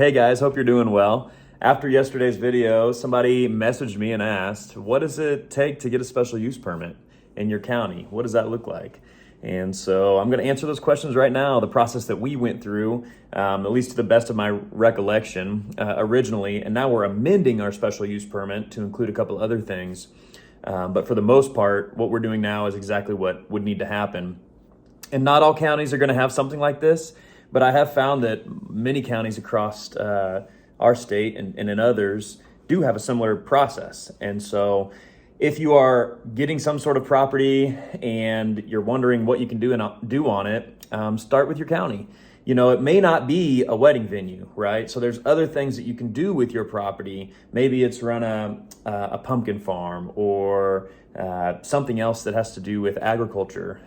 Hey guys, hope you're doing well. After yesterday's video, somebody messaged me and asked, what does it take to get a special use permit in your county? What does that look like? And so I'm going to answer those questions right now, the process that we went through, at least to the best of my recollection originally, and now we're amending our special use permit to include a couple other things. But for the most part, what we're doing now is exactly what would need to happen. And not all counties are going to have something like this, but I have found that many counties across our state and in others do have a similar process. And so if you are getting some sort of property and you're wondering what you can do on it, start with your county. You know, it may not be a wedding venue, right? So there's other things that you can do with your property. Maybe it's run a pumpkin farm or something else that has to do with agriculture.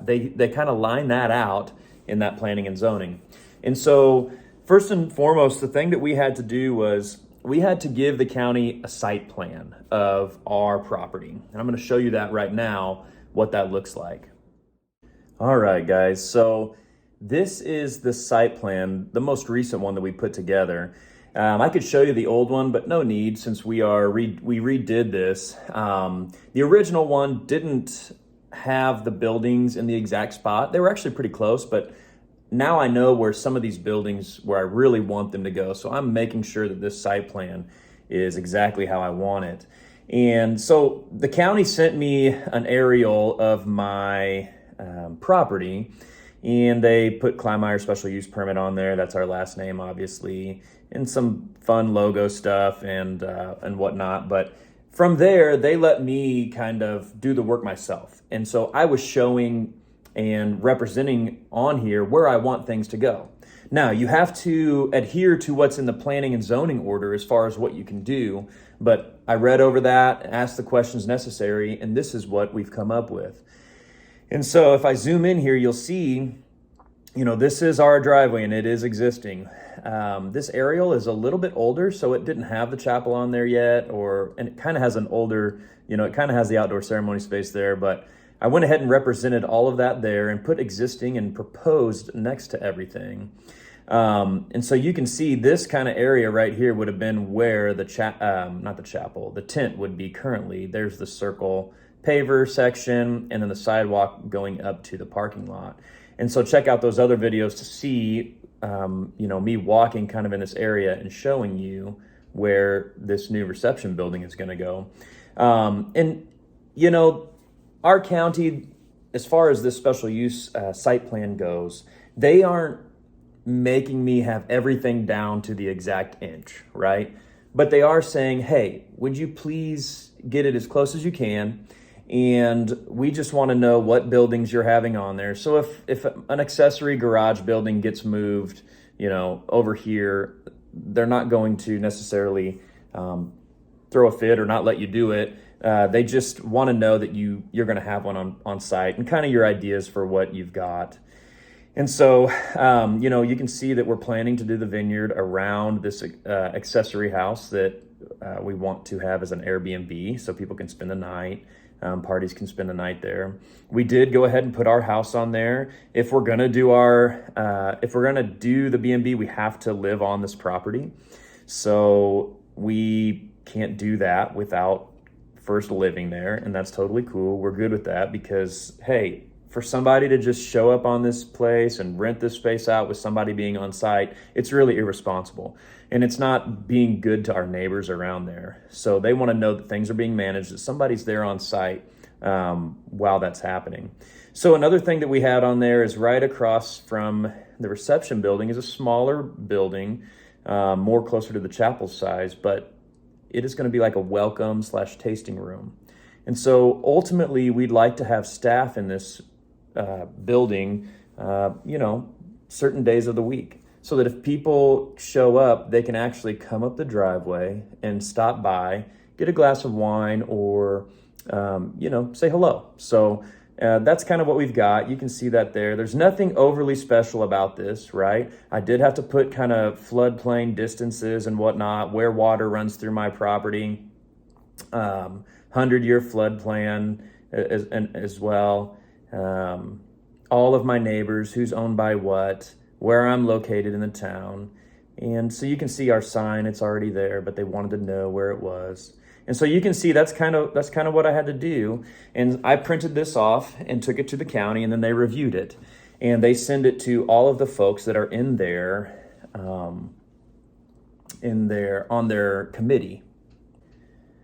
They kind of line that out in that planning and zoning. And so first and foremost, the thing that we had to do was we had to give the county a site plan of our property. And I'm going to show you that right now, what that looks like. All right, guys. So this is the site plan, the most recent one that we put together. I could show you the old one, but no need since we redid this. The original one didn't have the buildings in the exact spot. They were actually pretty close, but now I know where some of these buildings where I really want them to go. So I'm making sure that this site plan is exactly how I want it. And so the county sent me an aerial of my property, and they put Kleinmeyer special use permit on there. That's our last name, obviously, and some fun logo stuff and whatnot. But from there, they let me kind of do the work myself. And so I was showing and representing on here where I want things to go. Now, you have to adhere to what's in the planning and zoning order as far as what you can do, but I read over that, asked the questions necessary, and this is what we've come up with. And so if I zoom in here, you'll see, you know, this is our driveway and it is existing. This aerial is a little bit older, so it didn't have the chapel on there yet, and it kind of has an older, you know, it kind of has the outdoor ceremony space there, but I went ahead and represented all of that there and put existing and proposed next to everything. And so you can see this kind of area right here would have been where the the tent would be currently. There's the circle paver section and then the sidewalk going up to the parking lot. And so check out those other videos to see, you know, me walking kind of in this area and showing you where this new reception building is going to go. And, you know, our county, as far as this special use site plan goes, they aren't making me have everything down to the exact inch, right? But they are saying, hey, would you please get it as close as you can? And we just want to know what buildings you're having on there. So if an accessory garage building gets moved, you know, over here, they're not going to necessarily throw a fit or not let you do it. They just want to know that you're going to have one on site and kind of your ideas for what you've got. And so, you know, you can see that we're planning to do the vineyard around this accessory house that we want to have as an Airbnb so people can spend the night. Parties can spend the night there. We did go ahead and put our house on there. If we're gonna do the B&B, we have to live on this property. So we can't do that without first living there, and that's totally cool. We're good with that because, hey, for somebody to just show up on this place and rent this space out with somebody being on site, it's really irresponsible. And it's not being good to our neighbors around there. So they want to know that things are being managed, that somebody's there on site while that's happening. So another thing that we had on there is right across from the reception building is a smaller building, more closer to the chapel size, but it is going to be like a welcome/tasting room. And so ultimately we'd like to have staff in this building, you know, certain days of the week, so that if people show up, they can actually come up the driveway and stop by, get a glass of wine, or, you know, say hello. So that's kind of what we've got. You can see that there. There's nothing overly special about this, right? I did have to put kind of floodplain distances and whatnot, where water runs through my property, 100-year flood plan as well. All of my neighbors, who's owned by what, where I'm located in the town, And so you can see our sign, it's already there, but they wanted to know where it was. And so you can see that's kind of what I had to do. And I printed this off and took it to the county, and then they reviewed it. And they send it to all of the folks that are in there, on their committee.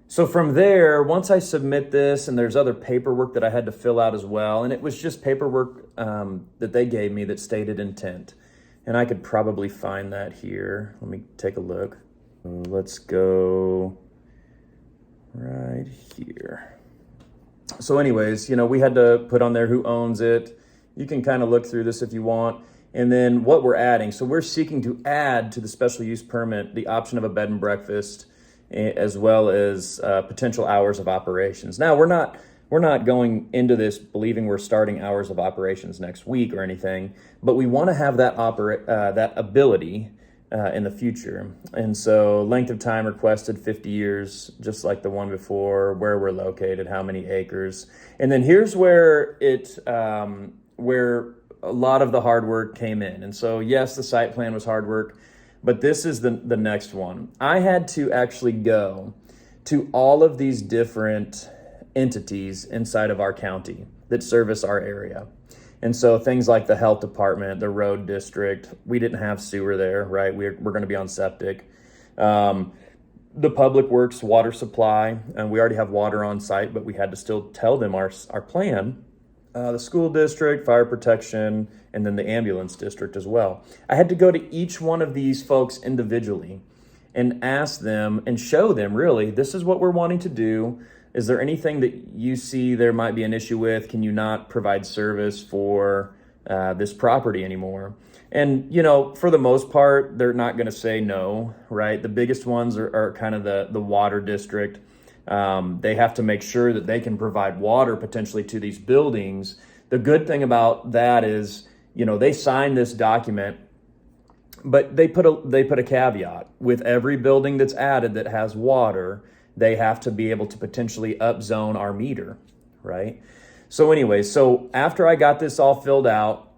So from there, once I submit this, and there's other paperwork that I had to fill out as well, and it was just paperwork that they gave me that stated intent. And I could probably find that here. Let me take a look. Let's go right here. So anyways, we had to put on there who owns it. You can kind of look through this if you want. And then what we're adding. So we're seeking to add to the special use permit the option of a bed and breakfast, as well as potential hours of operations. Now, we're not going into this believing we're starting hours of operations next week or anything, but we want to have that ability in the future. And so length of time requested 50 years, just like the one before, where we're located, how many acres. And then here's where where a lot of the hard work came in. And so yes, the site plan was hard work, but this is the next one. I had to actually go to all of these different entities inside of our county that service our area. And so things like the health department, the road district, we didn't have sewer there, right? We're going to be on septic. The public works water supply, and we already have water on site, but we had to still tell them our plan. The school district, fire protection, and then the ambulance district as well. I had to go to each one of these folks individually and ask them and show them, really, this is what we're wanting to do. Is there anything that you see there might be an issue with? Can you not provide service for this property anymore? And, for the most part, they're not going to say no, right? The biggest ones are kind of the water district. They have to make sure that they can provide water potentially to these buildings. The good thing about that is, they sign this document, but they put a caveat with every building that's added that has water. They have to be able to potentially upzone our meter, right? So anyway, so after I got this all filled out,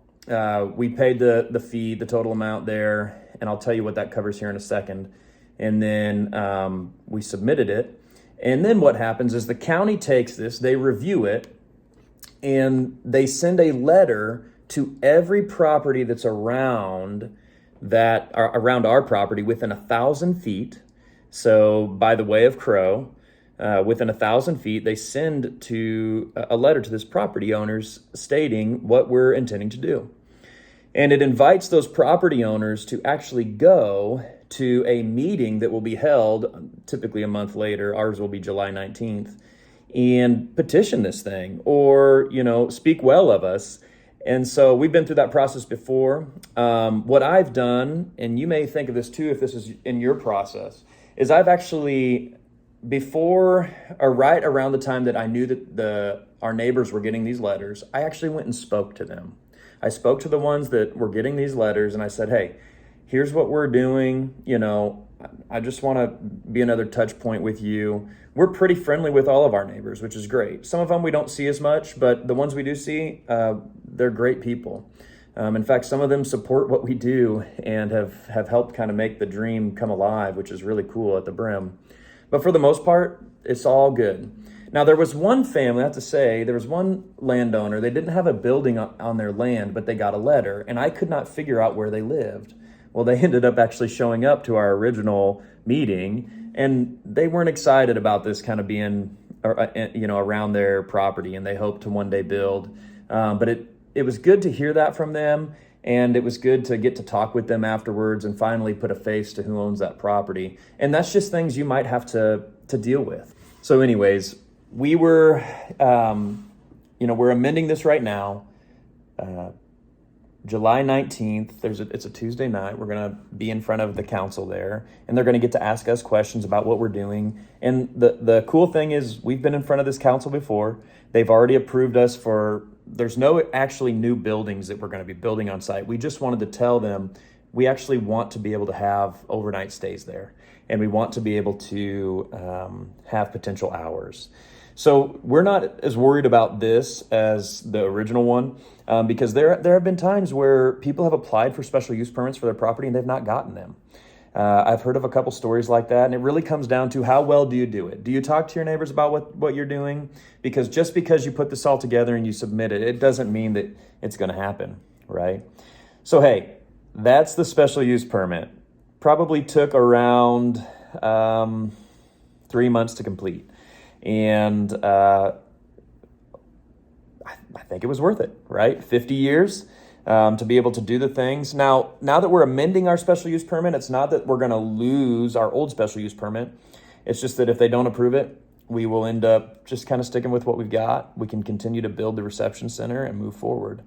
we paid the fee, the total amount there, and I'll tell you what that covers here in a second. And then we submitted it. And then what happens is the county takes this, they review it, and they send a letter to every property that's around our property within 1,000 feet. So by the way of Crow, within 1,000 feet, they send a letter to this property owners stating what we're intending to do. And it invites those property owners to actually go to a meeting that will be held typically a month later. Ours will be July 19th, and petition this thing or, speak well of us. And so we've been through that process before. What I've done, and you may think of this too if this is in your process, is I've actually, before or right around the time that I knew that our neighbors were getting these letters, I actually went and spoke to them. I spoke to the ones that were getting these letters, and I said, hey, here's what we're doing. I just want to be another touch point with you. We're pretty friendly with all of our neighbors, which is great. Some of them we don't see as much, but the ones we do see, they're great people. In fact, some of them support what we do and have helped kind of make the dream come alive, which is really cool at the Brim. But for the most part, it's all good. Now, there was one family, I have to say, there was one landowner. They didn't have a building on their land, but they got a letter, and I could not figure out where they lived. Well, they ended up actually showing up to our original meeting, and they weren't excited about this kind of being, around their property, and they hope to one day build. But it was good to hear that from them, and it was good to get to talk with them afterwards and finally put a face to who owns that property. And that's just things you might have to deal with. So anyways, we're amending this right now. July 19th, it's a Tuesday night. We're going to be in front of the council there, and they're going to get to ask us questions about what we're doing. And the cool thing is we've been in front of this council before. They've already approved us there's no actually new buildings that we're going to be building on site. We just wanted to tell them we actually want to be able to have overnight stays there, and we want to be able to have potential hours. So we're not as worried about this as the original one, because there have been times where people have applied for special use permits for their property and they've not gotten them. I've heard of a couple stories like that, and it really comes down to how well do you do it? Do you talk to your neighbors about what you're doing? Because just because you put this all together and you submit it, it doesn't mean that it's going to happen, right? So hey, that's the special use permit. Probably took around 3 months to complete, and I think it was worth it, right? 50 years. To be able to do the things. Now that we're amending our special use permit, it's not that we're going to lose our old special use permit. It's just that if they don't approve it, we will end up just kind of sticking with what we've got. We can continue to build the reception center and move forward.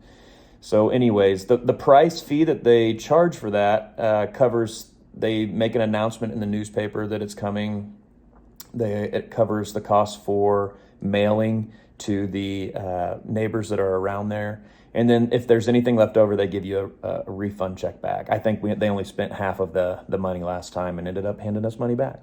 So anyways, the price fee that they charge for that covers, they make an announcement in the newspaper that it's coming. It covers the cost for mailing to the neighbors that are around there. And then if there's anything left over, they give you a refund check back. I think they only spent half of the money last time and ended up handing us money back.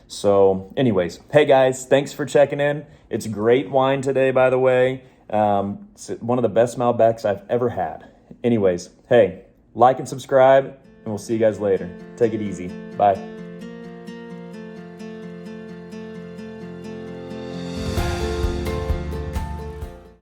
So anyways, hey guys, thanks for checking in. It's great wine today, by the way. It's one of the best Malbecs I've ever had. Anyways, hey, like and subscribe, and we'll see you guys later. Take it easy. Bye.